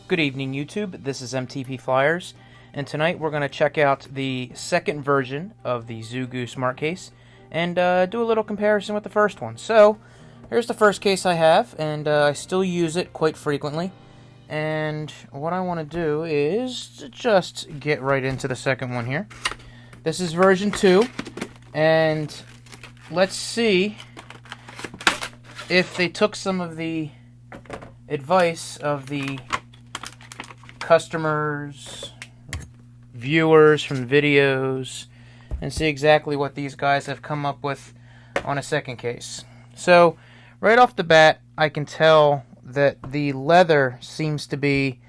Good evening, YouTube. This is MTP Flyers, and tonight we're going to check out the second version of the Zoogue Smart Kase and do a little comparison with the first one. So, here's the first case I have, and I still use it quite frequently. And what I want to do is just get right into the second one here. This is version 2, and let's see if they took some of the advice of the customers, viewers from videos, and see exactly what these guys have come up with on a second case. So, right off the bat, I can tell that the leather seems to be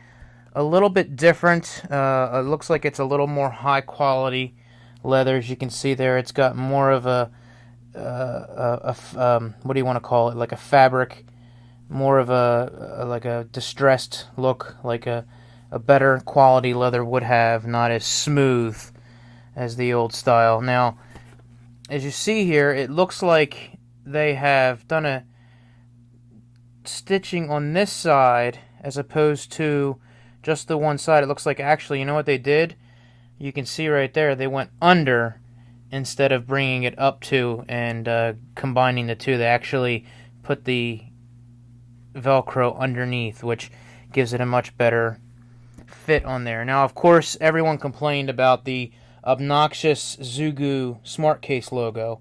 a little bit different. It looks like it's a little more high quality leather. As you can see there, it's got more of a what do you want to call it? Like a fabric, more of like a distressed look, like a better quality leather would have, not as smooth as the old style. Now, as you see here, it looks like they have done a stitching on this side as opposed to just the one side. It looks like, actually, you know what they did? You can see right there, they went under instead of bringing it up to and combining the two. They actually put the Velcro underneath, which gives it a much better fit on there. Now, of course, everyone complained about the obnoxious Zoogue Smart Kase logo.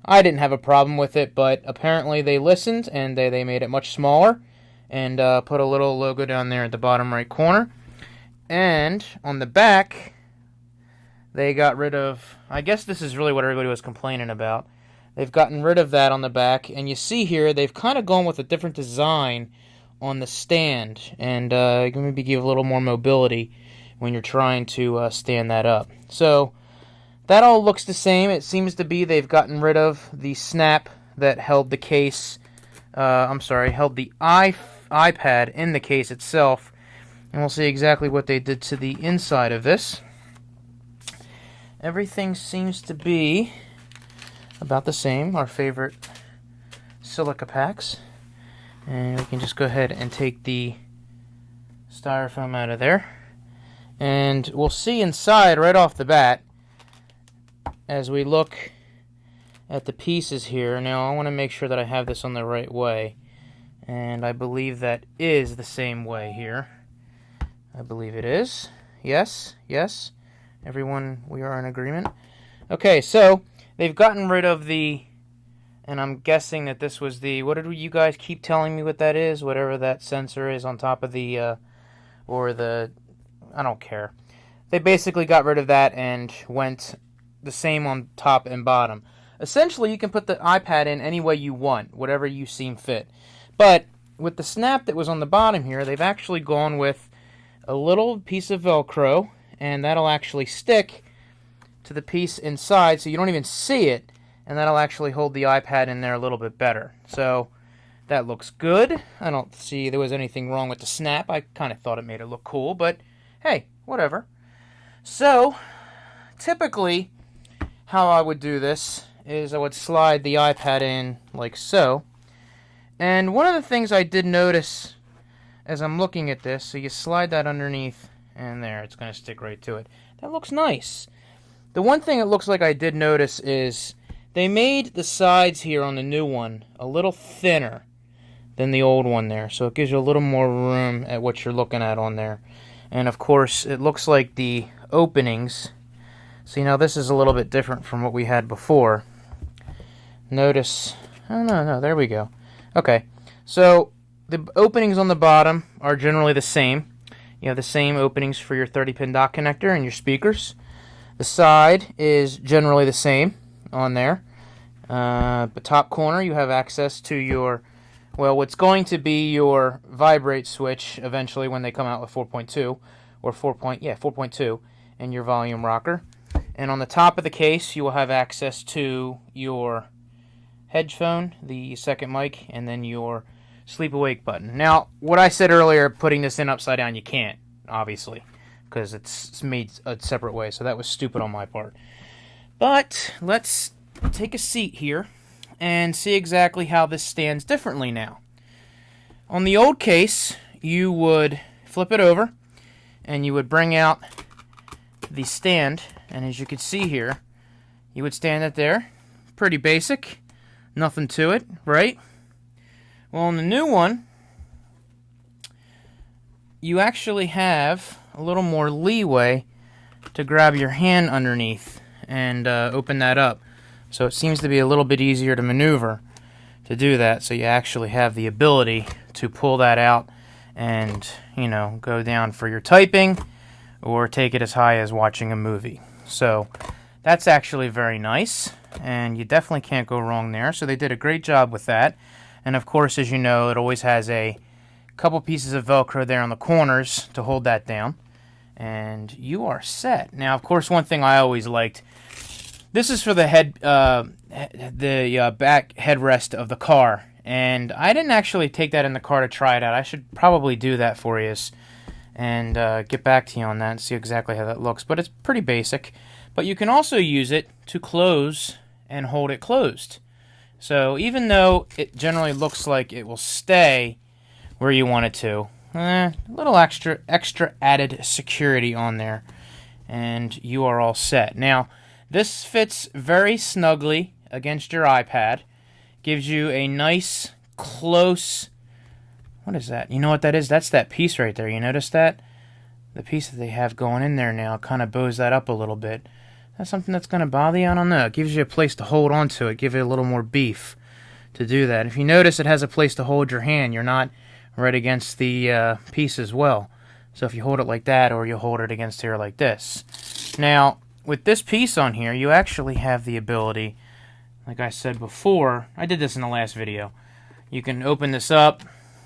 I didn't have a problem with it, but apparently they listened and they made it much smaller and put a little logo down there at the bottom right corner. And on the back, they got rid of, I guess this is really what everybody was complaining about. They've gotten rid of that on the back, and you see here they've kind of gone with a different design on the stand, and maybe give a little more mobility when you're trying to stand that up. So that all looks the same. It seems to be they've gotten rid of the snap that held the case, held the iPad in the case itself, and we'll see exactly what they did to the inside of this. Everything seems to be about the same, our favorite silica packs. And we can just go ahead and take the styrofoam out of there. And we'll see inside right off the bat as we look at the pieces here. Now, I want to make sure that I have this on the right way. And I believe that is the same way here. I believe it is. Yes, yes. Everyone, we are in agreement. Okay, so they've gotten rid of the, and I'm guessing that this was the, what did you guys keep telling me what that is? Whatever that sensor is on top of the, I don't care. They basically got rid of that and went the same on top and bottom. Essentially, you can put the iPad in any way you want, whatever you seem fit. But with the snap that was on the bottom here, they've actually gone with a little piece of Velcro, and that'll actually stick to the piece inside so you don't even see it, and that'll actually hold the iPad in there a little bit better. So that looks good. I don't see there was anything wrong with the snap. I kind of thought it made it look cool, but hey, whatever. So typically how I would do this is I would slide the iPad in like so. And one of the things I did notice as I'm looking at this, so you slide that underneath, and there, it's going to stick right to it. That looks nice. The one thing it looks like I did notice is they made the sides here on the new one a little thinner than the old one there, so it gives you a little more room at what you're looking at on there. And of course, it looks like the openings, see, now this is a little bit different from what we had before. Notice, oh no, there we go. Okay, so the openings on the bottom are generally the same. You have the same openings for your 30-pin dock connector and your speakers. The side is generally the same on there. The top corner, you have access to your, well, what's going to be your vibrate switch eventually when they come out with 4.2 or 4.2 and your volume rocker. And on the top of the case, you will have access to your headphone, the second mic, and then your sleep awake button. Now, what I said earlier, putting this in upside down, you can't, obviously, because it's made a separate way, so that was stupid on my part. But let's take a seat here and see exactly how this stands differently now. On the old case, you would flip it over, and you would bring out the stand, and as you can see here, you would stand it there. Pretty basic, nothing to it, right? Well, in the new one, you actually have a little more leeway to grab your hand underneath and open that up. So it seems to be a little bit easier to maneuver to do that. So you actually have the ability to pull that out and, you know, go down for your typing or take it as high as watching a movie. So that's actually very nice, and you definitely can't go wrong there. So they did a great job with that. And of course, as you know, it always has a couple pieces of Velcro there on the corners to hold that down. And you are set. Now, of course, one thing I always liked, this is for the back headrest of the car. And I didn't actually take that in the car to try it out. I should probably do that for you and get back to you on that and see exactly how that looks. But it's pretty basic. But you can also use it to close and hold it closed. So even though it generally looks like it will stay where you want it to, a little extra added security on there, and you are all set. Now, this fits very snugly against your iPad. Gives you a nice, close... What is that? You know what that is? That's that piece right there. You notice that? The piece that they have going in there now kind of bows that up a little bit. That's something that's going to bother you? I don't know. It gives you a place to hold on to it. Give it a little more beef to do that. If you notice, it has a place to hold your hand. You're not right against the piece as well. So if you hold it like that, or you hold it against here like this. Now, with this piece on here, you actually have the ability, like I said before, I did this in the last video. You can open this up.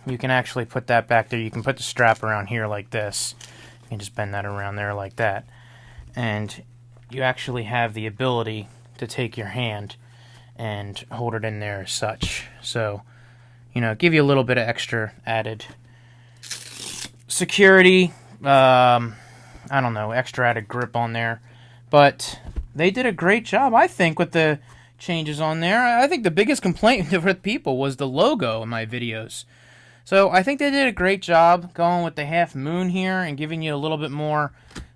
You can actually put that back there. You can put the strap around here like this. You can just bend that around there like that. And you actually have the ability to take your hand and hold it in there as such. So, you know, give you a little bit of extra added security. I don't know, extra added grip on there. But they did a great job, I think, with the changes on there. I think the biggest complaint with people was the logo in my videos. So I think they did a great job going with the half moon here and giving you a little bit more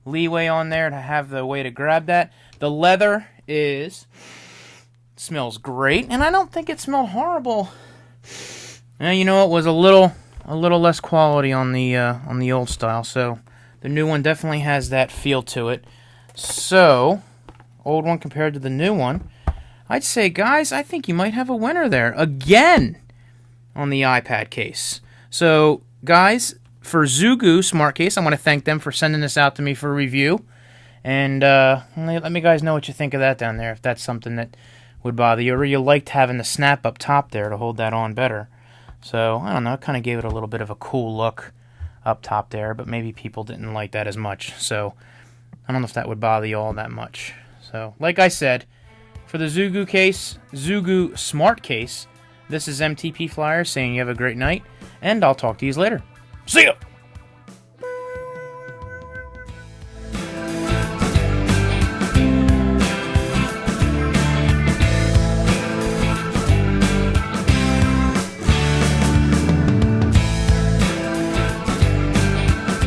leeway on there to have the way to grab that. The leather smells great, and I don't think it smelled horrible. You know, it was a little less quality on the old style, so the new one definitely has that feel to it. So, old one compared to the new one, I'd say, guys, I think you might have a winner there again on the iPad case. So, guys, for Zoogue Smart Kase, I want to thank them for sending this out to me for review. And let me guys know what you think of that down there, if that's something that would bother you, or you liked having the snap up top there to hold that on better. So, I don't know, it kind of gave it a little bit of a cool look up top there, but maybe people didn't like that as much. So, I don't know if that would bother you all that much. So, like I said, for the Zoogue Smart Kase, this is MTP Flyers saying you have a great night, and I'll talk to you later. See ya!